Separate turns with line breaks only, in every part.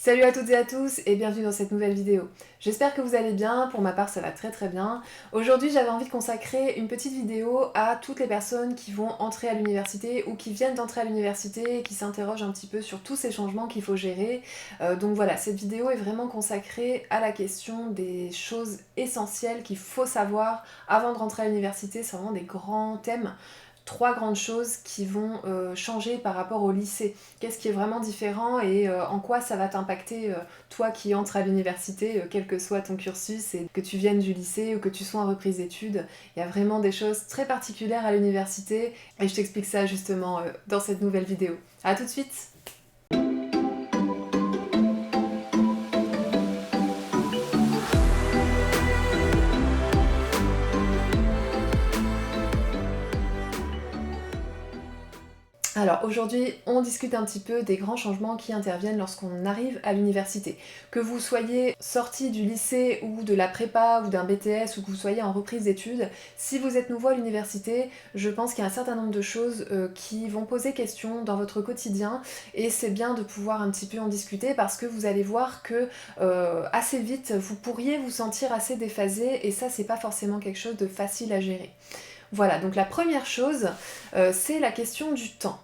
Salut à toutes et à tous et bienvenue dans cette nouvelle vidéo. J'espère que vous allez bien, pour ma part ça va très bien. Aujourd'hui j'avais envie de consacrer une petite vidéo à toutes les personnes qui vont entrer à l'université ou qui viennent d'entrer à l'université et qui s'interrogent un petit peu sur tous ces changements qu'il faut gérer. Donc voilà, cette vidéo est vraiment consacrée à la question des choses essentielles qu'il faut savoir avant de rentrer à l'université. C'est vraiment des grands thèmes. Trois grandes choses qui vont changer par rapport au lycée. Qu'est-ce qui est vraiment différent et en quoi ça va t'impacter toi qui entres à l'université, quel que soit ton cursus, et que tu viennes du lycée ou que tu sois en reprise d'études. Il y a vraiment des choses très particulières à l'université et je t'explique ça justement dans cette nouvelle vidéo. A tout de suite! Alors aujourd'hui, on discute un petit peu des grands changements qui interviennent lorsqu'on arrive à l'université. Que vous soyez sorti du lycée ou de la prépa ou d'un BTS ou que vous soyez en reprise d'études, si vous êtes nouveau à l'université, je pense qu'il y a un certain nombre de choses qui vont poser question dans votre quotidien et c'est bien de pouvoir un petit peu en discuter parce que vous allez voir que assez vite, vous pourriez vous sentir assez déphasé et ça, c'est pas forcément quelque chose de facile à gérer. Voilà, donc la première chose, c'est la question du temps.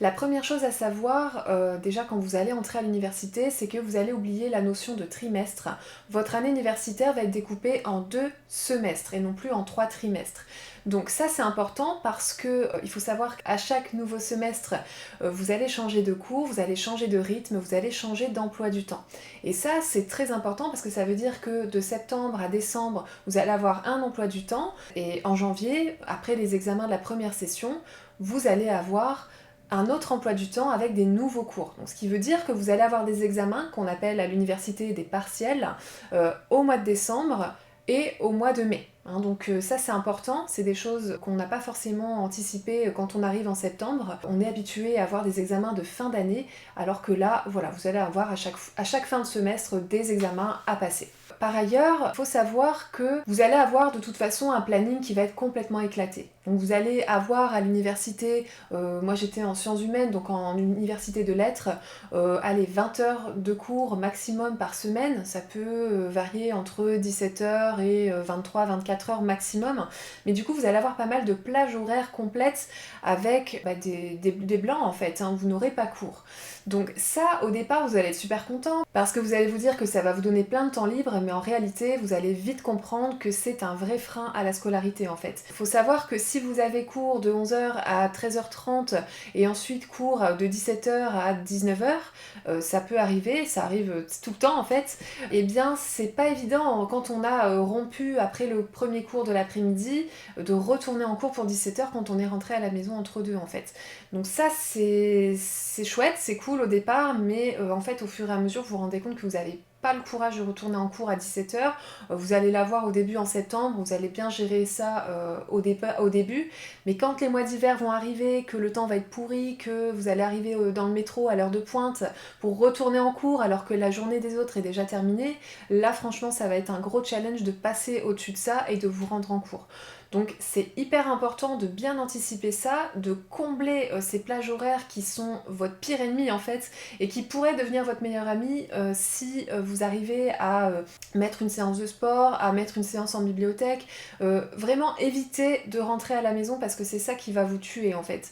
La première chose à savoir, déjà quand vous allez entrer à l'université, c'est que vous allez oublier la notion de trimestre. Votre année universitaire va être découpée en 2 semestres et non plus en 3 trimestres. Donc ça c'est important parce que il faut savoir qu'à chaque nouveau semestre, vous allez changer de cours, vous allez changer de rythme, vous allez changer d'emploi du temps. Et ça c'est très important parce que ça veut dire que de septembre à décembre, vous allez avoir un emploi du temps et en janvier, après les examens de la première session, vous allez avoir un autre emploi du temps avec des nouveaux cours. Donc, ce qui veut dire que vous allez avoir des examens qu'on appelle à l'université des partiels au mois de décembre et au mois de mai. Donc ça c'est important, c'est des choses qu'on n'a pas forcément anticipées quand on arrive en septembre. On est habitué à avoir des examens de fin d'année, alors que là, voilà, vous allez avoir à chaque fin de semestre des examens à passer. Par ailleurs, il faut savoir que vous allez avoir de toute façon un planning qui va être complètement éclaté. Donc vous allez avoir à l'université, moi j'étais en sciences humaines, donc en université de lettres, allez, 20 heures de cours maximum par semaine, ça peut varier entre 17 heures et 23-24 heures maximum, mais du coup vous allez avoir pas mal de plages horaires complètes avec des blancs en fait, vous n'aurez pas cours. Donc ça, au départ, vous allez être super content parce que vous allez vous dire que ça va vous donner plein de temps libre, mais en réalité, vous allez vite comprendre que c'est un vrai frein à la scolarité en fait. Il faut savoir que si vous avez cours de 11 h à 13 h 30 et ensuite cours de 17 h à 19 h, ça peut arriver, ça arrive tout le temps en fait, et bien c'est pas évident quand on a rompu après le premier cours de l'après-midi de retourner en cours pour 17 h quand on est rentré à la maison entre deux en fait. Donc ça c'est chouette, c'est cool au départ, mais en fait au fur et à mesure vous vous rendez compte que vous n'avez pas le courage de retourner en cours à 17 h. Vous allez l'avoir au début en septembre, vous allez bien gérer ça au début, mais quand les mois d'hiver vont arriver, que le temps va être pourri, que vous allez arriver dans le métro à l'heure de pointe pour retourner en cours alors que la journée des autres est déjà terminée, là franchement ça va être un gros challenge de passer au-dessus de ça et de vous rendre en cours. Donc c'est hyper important de bien anticiper ça, de combler ces plages horaires qui sont votre pire ennemi en fait et qui pourraient devenir votre meilleur ami si vous arrivez à mettre une séance de sport, à mettre une séance en bibliothèque. Vraiment évitez de rentrer à la maison parce que c'est ça qui va vous tuer en fait.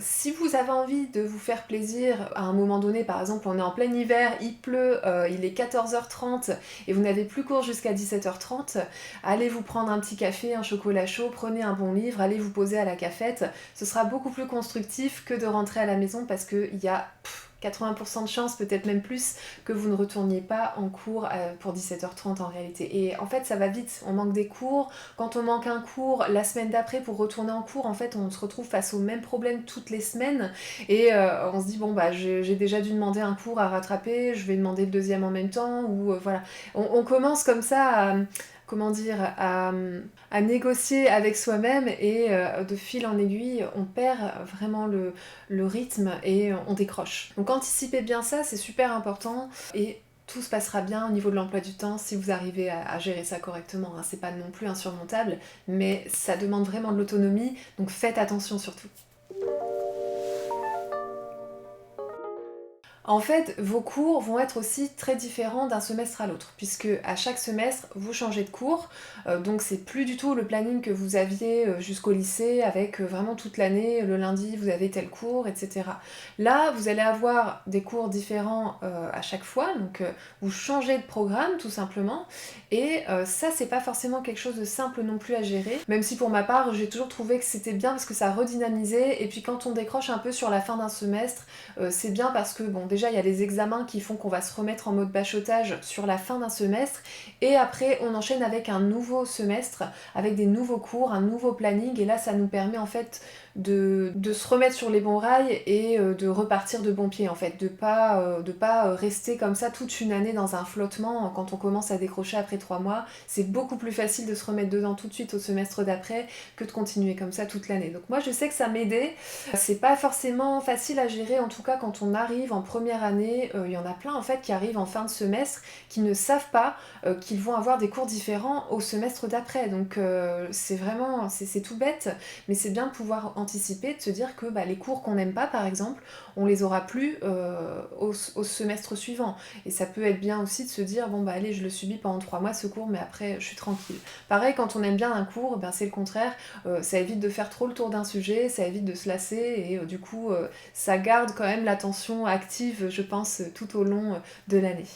Si vous avez envie de vous faire plaisir à un moment donné, par exemple on est en plein hiver, il pleut, il est 14 h 30 et vous n'avez plus cours jusqu'à 17 h 30, allez vous prendre un petit café, un chocolat chaud, prenez un bon livre, allez vous poser à la cafette, ce sera beaucoup plus constructif que de rentrer à la maison parce qu'il y a 80% de chances, peut-être même plus, que vous ne retourniez pas en cours pour 17 h 30 en réalité. Et en fait ça va vite, on manque des cours, quand on manque un cours, la semaine d'après pour retourner en cours, en fait on se retrouve face au même problème toutes les semaines et on se dit bon bah j'ai déjà dû demander un cours à rattraper, je vais demander le deuxième en même temps, ou voilà. On commence comme ça à comment dire, à négocier avec soi-même et de fil en aiguille, on perd vraiment le rythme et on décroche. Donc anticipez bien ça, c'est super important et tout se passera bien au niveau de l'emploi du temps si vous arrivez à gérer ça correctement. C'est pas non plus insurmontable, mais ça demande vraiment de l'autonomie, donc faites attention surtout. En fait, vos cours vont être aussi très différents d'un semestre à l'autre, puisque à chaque semestre, vous changez de cours, donc c'est plus du tout le planning que vous aviez jusqu'au lycée, avec vraiment toute l'année, le lundi vous avez tel cours, etc. Là, vous allez avoir des cours différents à chaque fois, donc vous changez de programme tout simplement, et ça c'est pas forcément quelque chose de simple non plus à gérer, même si pour ma part, j'ai toujours trouvé que c'était bien parce que ça redynamisait, et puis quand on décroche un peu sur la fin d'un semestre, c'est bien parce que, bon, déjà, il y a les examens qui font qu'on va se remettre en mode bachotage sur la fin d'un semestre, et après, on enchaîne avec un nouveau semestre, avec des nouveaux cours, un nouveau planning, et là, ça nous permet, en fait, de se remettre sur les bons rails et de repartir de bon pied, en fait, de pas rester comme ça toute une année dans un flottement quand on commence à décrocher après 3 mois. C'est beaucoup plus facile de se remettre dedans tout de suite au semestre d'après que de continuer comme ça toute l'année. Donc moi, je sais que ça m'aidait. C'est pas forcément facile à gérer, en tout cas quand on arrive en première année. Il y en a plein en fait qui arrivent en fin de semestre qui ne savent pas qu'ils vont avoir des cours différents au semestre d'après. Donc c'est vraiment, c'est tout bête, mais c'est bien de pouvoir anticiper, de se dire que les cours qu'on n'aime pas par exemple, on les aura plus au semestre suivant. Et ça peut être bien aussi de se dire, bon allez, je le subis pendant 3 mois ce cours, mais après je suis tranquille. Pareil, quand on aime bien un cours, c'est le contraire, ça évite de faire trop le tour d'un sujet, ça évite de se lasser, et du coup ça garde quand même l'attention active, je pense, tout au long de l'année.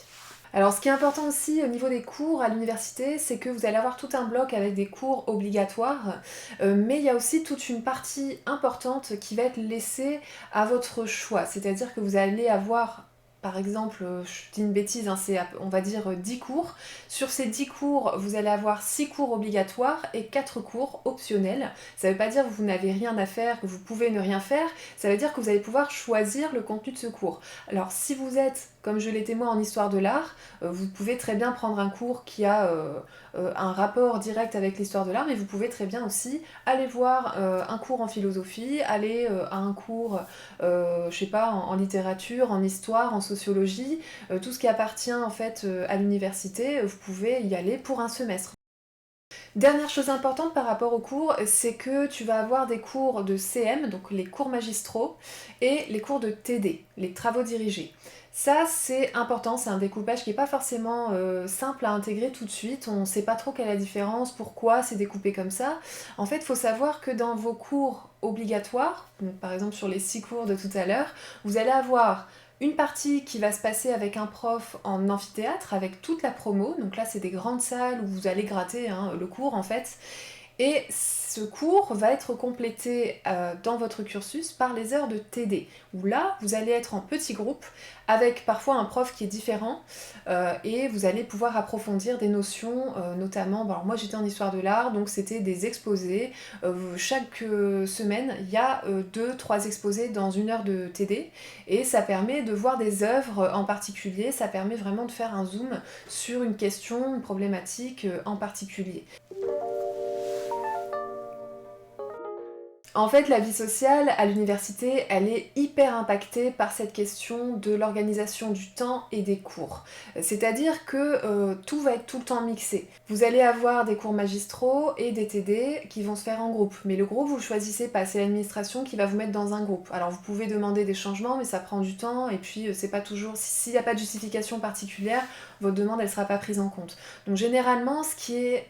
Alors ce qui est important aussi au niveau des cours à l'université, c'est que vous allez avoir tout un bloc avec des cours obligatoires, mais il y a aussi toute une partie importante qui va être laissée à votre choix. C'est-à-dire que vous allez avoir, par exemple, je dis une bêtise, c'est on va dire 10 cours. Sur ces 10 cours, vous allez avoir 6 cours obligatoires et 4 cours optionnels. Ça ne veut pas dire que vous n'avez rien à faire, que vous pouvez ne rien faire, ça veut dire que vous allez pouvoir choisir le contenu de ce cours. Alors si vous êtes, comme je l'étais moi en histoire de l'art, vous pouvez très bien prendre un cours qui a un rapport direct avec l'histoire de l'art, mais vous pouvez très bien aussi aller voir un cours en philosophie, aller à un cours, je sais pas, en littérature, en histoire, en sociologie, tout ce qui appartient en fait à l'université, vous pouvez y aller pour un semestre. Dernière chose importante par rapport aux cours, c'est que tu vas avoir des cours de CM, donc les cours magistraux, et les cours de TD, les travaux dirigés. Ça, c'est important, c'est un découpage qui n'est pas forcément simple à intégrer tout de suite, on ne sait pas trop quelle est la différence, pourquoi c'est découpé comme ça. En fait, il faut savoir que dans vos cours obligatoires, donc par exemple sur les 6 cours de tout à l'heure, vous allez avoir une partie qui va se passer avec un prof en amphithéâtre, avec toute la promo, donc là c'est des grandes salles où vous allez gratter le cours en fait, et ce cours va être complété dans votre cursus par les heures de TD, où là, vous allez être en petits groupes, avec parfois un prof qui est différent, et vous allez pouvoir approfondir des notions, notamment, alors moi j'étais en histoire de l'art, donc c'était des exposés. Chaque semaine, il y a 2-3 exposés dans une heure de TD, et ça permet de voir des œuvres en particulier, ça permet vraiment de faire un zoom sur une question, une problématique en particulier. En fait, la vie sociale à l'université, elle est hyper impactée par cette question de l'organisation du temps et des cours. C'est-à-dire que tout va être tout le temps mixé. Vous allez avoir des cours magistraux et des TD qui vont se faire en groupe. Mais le groupe, vous le choisissez pas, c'est l'administration qui va vous mettre dans un groupe. Alors vous pouvez demander des changements, mais ça prend du temps, et puis c'est pas toujours... S'il n'y a pas de justification particulière, votre demande, elle sera pas prise en compte. Donc généralement, ce qui est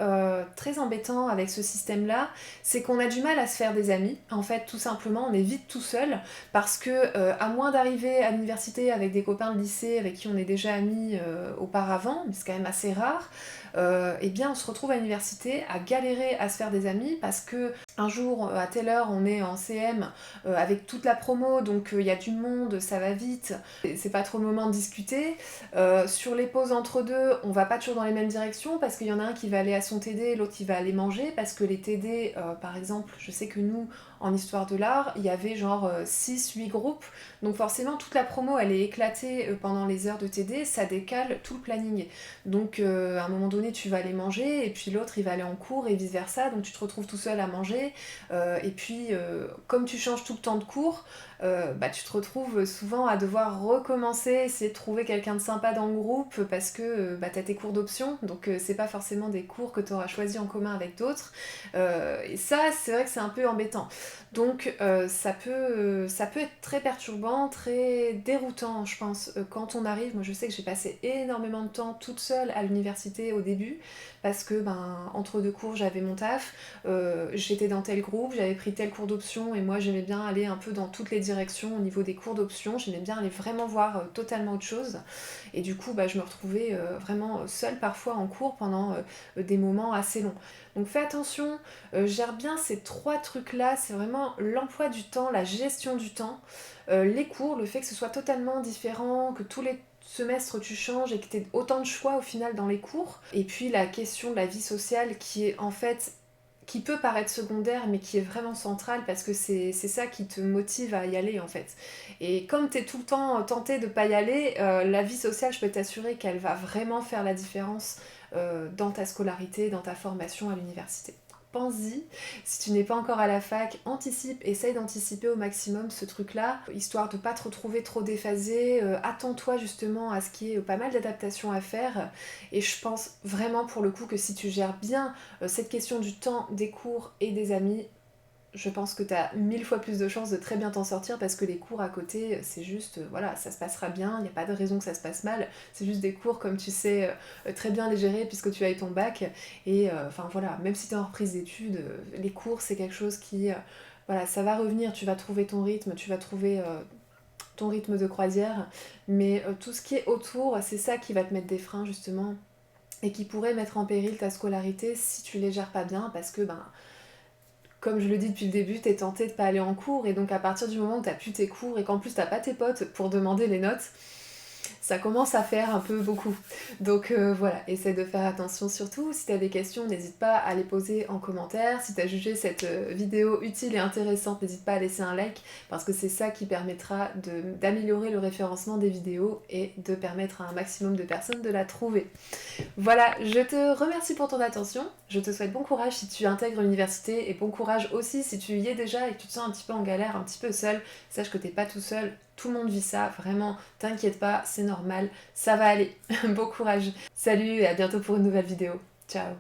très embêtant avec ce système-là, c'est qu'on a du mal à se faire des amis. En fait, tout simplement, on est vite tout seul parce que, à moins d'arriver à l'université avec des copains de lycée avec qui on est déjà amis auparavant, mais c'est quand même assez rare, eh bien on se retrouve à l'université à galérer à se faire des amis parce que un jour à telle heure on est en CM avec toute la promo, donc il y a du monde, ça va vite, c'est pas trop le moment de discuter. Sur les pauses entre deux, on va pas toujours dans les mêmes directions parce qu'il y en a un qui va aller à son TD et l'autre qui va aller manger, parce que les TD, par exemple, je sais que nous, en histoire de l'art, il y avait genre 6-8 groupes, donc forcément toute la promo elle est éclatée pendant les heures de TD, ça décale tout le planning. Donc à un moment donné tu vas aller manger et puis l'autre il va aller en cours et vice versa, donc tu te retrouves tout seul à manger, et puis comme tu changes tout le temps de cours, tu te retrouves souvent à devoir recommencer, essayer de trouver quelqu'un de sympa dans le groupe parce que t'as tes cours d'option, donc c'est pas forcément des cours que tu auras choisi en commun avec d'autres. Et ça, c'est vrai que c'est un peu embêtant. Donc ça peut être très perturbant, très déroutant, je pense, quand on arrive. Moi je sais que j'ai passé énormément de temps toute seule à l'université au début, parce que entre deux cours j'avais mon taf, j'étais dans tel groupe, j'avais pris tel cours d'option, et moi j'aimais bien aller un peu dans toutes les directions au niveau des cours d'option, j'aimais bien aller vraiment voir totalement autre chose, et du coup je me retrouvais vraiment seule parfois en cours pendant des moments assez longs. Donc fais attention, gère bien ces trois trucs-là, c'est vraiment l'emploi du temps, la gestion du temps, les cours, le fait que ce soit totalement différent, que tous les semestres tu changes et que tu aies autant de choix au final dans les cours. Et puis la question de la vie sociale qui est en fait qui peut paraître secondaire mais qui est vraiment centrale parce que c'est ça qui te motive à y aller en fait. Et comme tu es tout le temps tenté de pas y aller, la vie sociale, je peux t'assurer qu'elle va vraiment faire la différence dans ta scolarité, dans ta formation à l'université. Pense-y, si tu n'es pas encore à la fac, essaye d'anticiper au maximum ce truc-là, histoire de pas te retrouver trop déphasé, attends-toi justement à ce qu'il y ait pas mal d'adaptations à faire, et je pense vraiment pour le coup que si tu gères bien cette question du temps, des cours et des amis, je pense que tu as 1000 fois plus de chances de très bien t'en sortir parce que les cours à côté, c'est juste, voilà, ça se passera bien, il n'y a pas de raison que ça se passe mal, c'est juste des cours comme tu sais très bien les gérer puisque tu as eu ton bac, et enfin voilà, même si tu es en reprise d'études, les cours c'est quelque chose qui, voilà, ça va revenir, tu vas trouver ton rythme, tu vas trouver ton rythme de croisière, mais tout ce qui est autour, c'est ça qui va te mettre des freins justement, et qui pourrait mettre en péril ta scolarité si tu les gères pas bien parce que comme je le dis depuis le début, t'es tenté de pas aller en cours, et donc à partir du moment où t'as plus tes cours et qu'en plus t'as pas tes potes pour demander les notes, ça commence à faire un peu beaucoup. Donc voilà, essaie de faire attention surtout. Si t'as des questions, n'hésite pas à les poser en commentaire. Si t'as jugé cette vidéo utile et intéressante, n'hésite pas à laisser un like, parce que c'est ça qui permettra d'améliorer le référencement des vidéos et de permettre à un maximum de personnes de la trouver. Voilà, je te remercie pour ton attention, je te souhaite bon courage si tu intègres l'université, et bon courage aussi si tu y es déjà et que tu te sens un petit peu en galère, un petit peu seul. Sache que t'es pas tout seul, tout le monde vit ça, vraiment, t'inquiète pas, c'est normal, ça va aller. Bon courage, salut et à bientôt pour une nouvelle vidéo. Ciao.